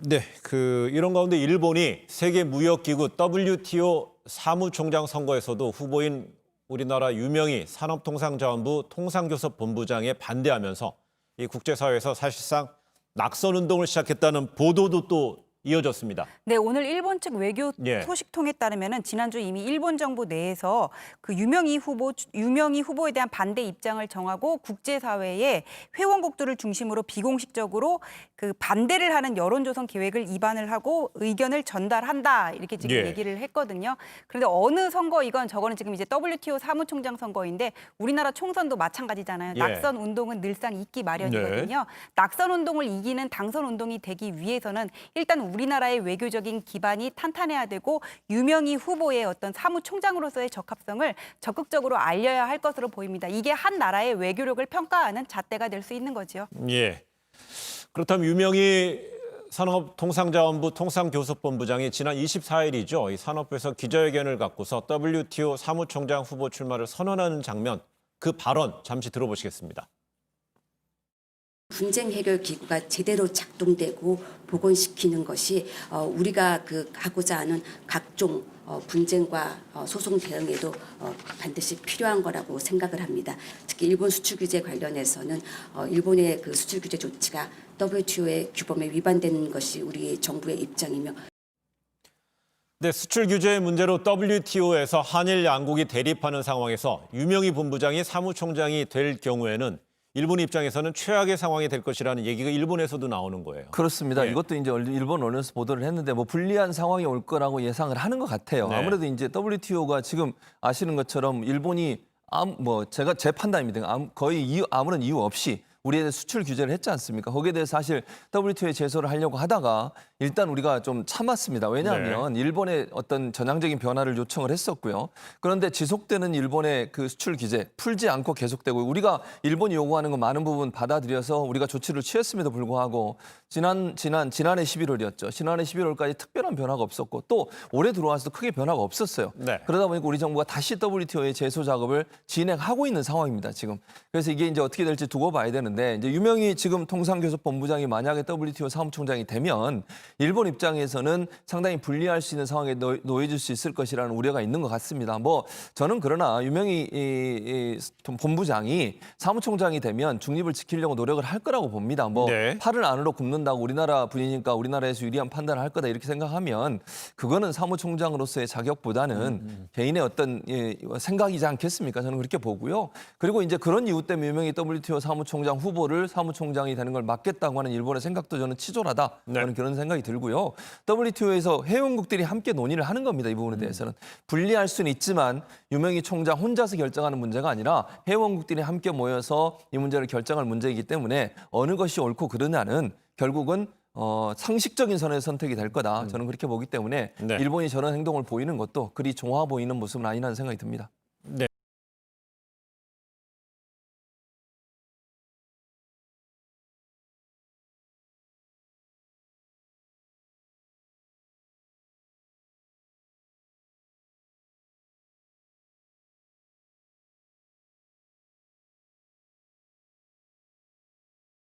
네, 이런 가운데 일본이 세계무역기구 WTO 사무총장 선거에서도 후보인 우리나라 유명희 산업통상자원부 통상교섭본부장에 반대하면서 이 국제사회에서 사실상 낙선운동을 시작했다는 보도도 또 이어졌습니다. 네, 오늘 일본 측 외교 예. 소식통에 따르면은 지난주 이미 일본 정부 내에서 유명희 후보에 대한 반대 입장을 정하고 국제사회에 회원국들을 중심으로 비공식적으로 반대를 하는 여론조성 계획을 입안을 하고 의견을 전달한다 이렇게 지금 예. 얘기를 했거든요. 그런데 어느 선거이건 저거는 지금 이제 WTO 사무총장 선거인데 우리나라 총선도 마찬가지잖아요. 예. 낙선 운동은 늘상 있기 마련이거든요. 낙선 운동을 이기는 당선 운동이 되기 위해서는 일단 우리나라의 외교적인 기반이 탄탄해야 되고 유명희 후보의 어떤 사무총장으로서의 적합성을 적극적으로 알려야 할 것으로 보입니다. 이게 한 나라의 외교력을 평가하는 잣대가 될 수 있는 거죠. 예. 그렇다면 유명희 산업통상자원부 통상교섭본부장이 지난 24일이죠. 이 산업부에서 기자회견을 갖고서 WTO 사무총장 후보 출마를 선언하는 장면, 그 발언 잠시 들어보시겠습니다. 분쟁 해결 기구가 제대로 작동되고 복원시키는 것이 우리가 하고자 하는 각종 분쟁과 소송 대응에도 반드시 필요한 거라고 생각을 합니다. 특히 일본 수출 규제 관련해서는 일본의 수출 규제 조치가 WTO의 규범에 위반되는 것이 우리 정부의 입장이며. 네, 수출 규제 문제로 WTO에서 한일 양국이 대립하는 상황에서 유명희 본부장이 사무총장이 될 경우에는 일본 입장에서는 최악의 상황이 될 것이라는 얘기가 일본에서도 나오는 거예요. 그렇습니다. 예. 이것도 이제 일본 언론에서 보도를 했는데 불리한 상황이 올 거라고 예상을 하는 것 같아요. 네. 아무래도 이제 WTO가 지금 아시는 것처럼 일본이 제가 제 판단입니다. 거의 아무런 이유 없이 우리에 대해 수출 규제를 했지 않습니까? 거기에 대해서 사실 WTO에 제소를 하려고 하다가 일단 우리가 좀 참았습니다. 왜냐하면 일본의 어떤 전향적인 변화를 요청을 했었고요. 그런데 지속되는 일본의 수출 규제 풀지 않고 계속되고 우리가 일본이 요구하는 거 많은 부분 받아들여서 우리가 조치를 취했음에도 불구하고 지난해 11월이었죠. 지난해 11월까지 특별한 변화가 없었고 또 올해 들어와서도 크게 변화가 없었어요. 네. 그러다 보니까 우리 정부가 다시 WTO의 제소 작업을 진행하고 있는 상황입니다, 지금. 그래서 이게 이제 어떻게 될지 두고 봐야 되는데 이제 유명희 지금 통상교섭본부장이 만약에 WTO 사무총장이 되면 일본 입장에서는 상당히 불리할 수 있는 상황에 놓여질 수 있을 것이라는 우려가 있는 것 같습니다. 저는 그러나 유명희 본부장이 사무총장이 되면 중립을 지키려고 노력을 할 거라고 봅니다. 네. 팔을 안으로 굽는다고 우리나라 분이니까 우리나라에서 유리한 판단을 할 거다 이렇게 생각하면 그거는 사무총장으로서의 자격보다는 개인의 어떤 생각이지 않겠습니까? 저는 그렇게 보고요. 그리고 이제 그런 이유 때문에 유명희 WTO 사무총장 후보를 사무총장이 되는 걸 막겠다고 하는 일본의 생각도 저는 치졸하다. 네. 저는 그런 생각이 들고요. WTO에서 회원국들이 함께 논의를 하는 겁니다. 이 부분에 대해서는. 불리할 수는 있지만 유명희 총장 혼자서 결정하는 문제가 아니라 회원국들이 함께 모여서 이 문제를 결정할 문제이기 때문에 어느 것이 옳고 그르냐는 결국은 상식적인 선의 선택이 될 거다. 저는 그렇게 보기 때문에 네. 일본이 저런 행동을 보이는 것도 그리 좋아 보이는 모습은 아니라는 생각이 듭니다.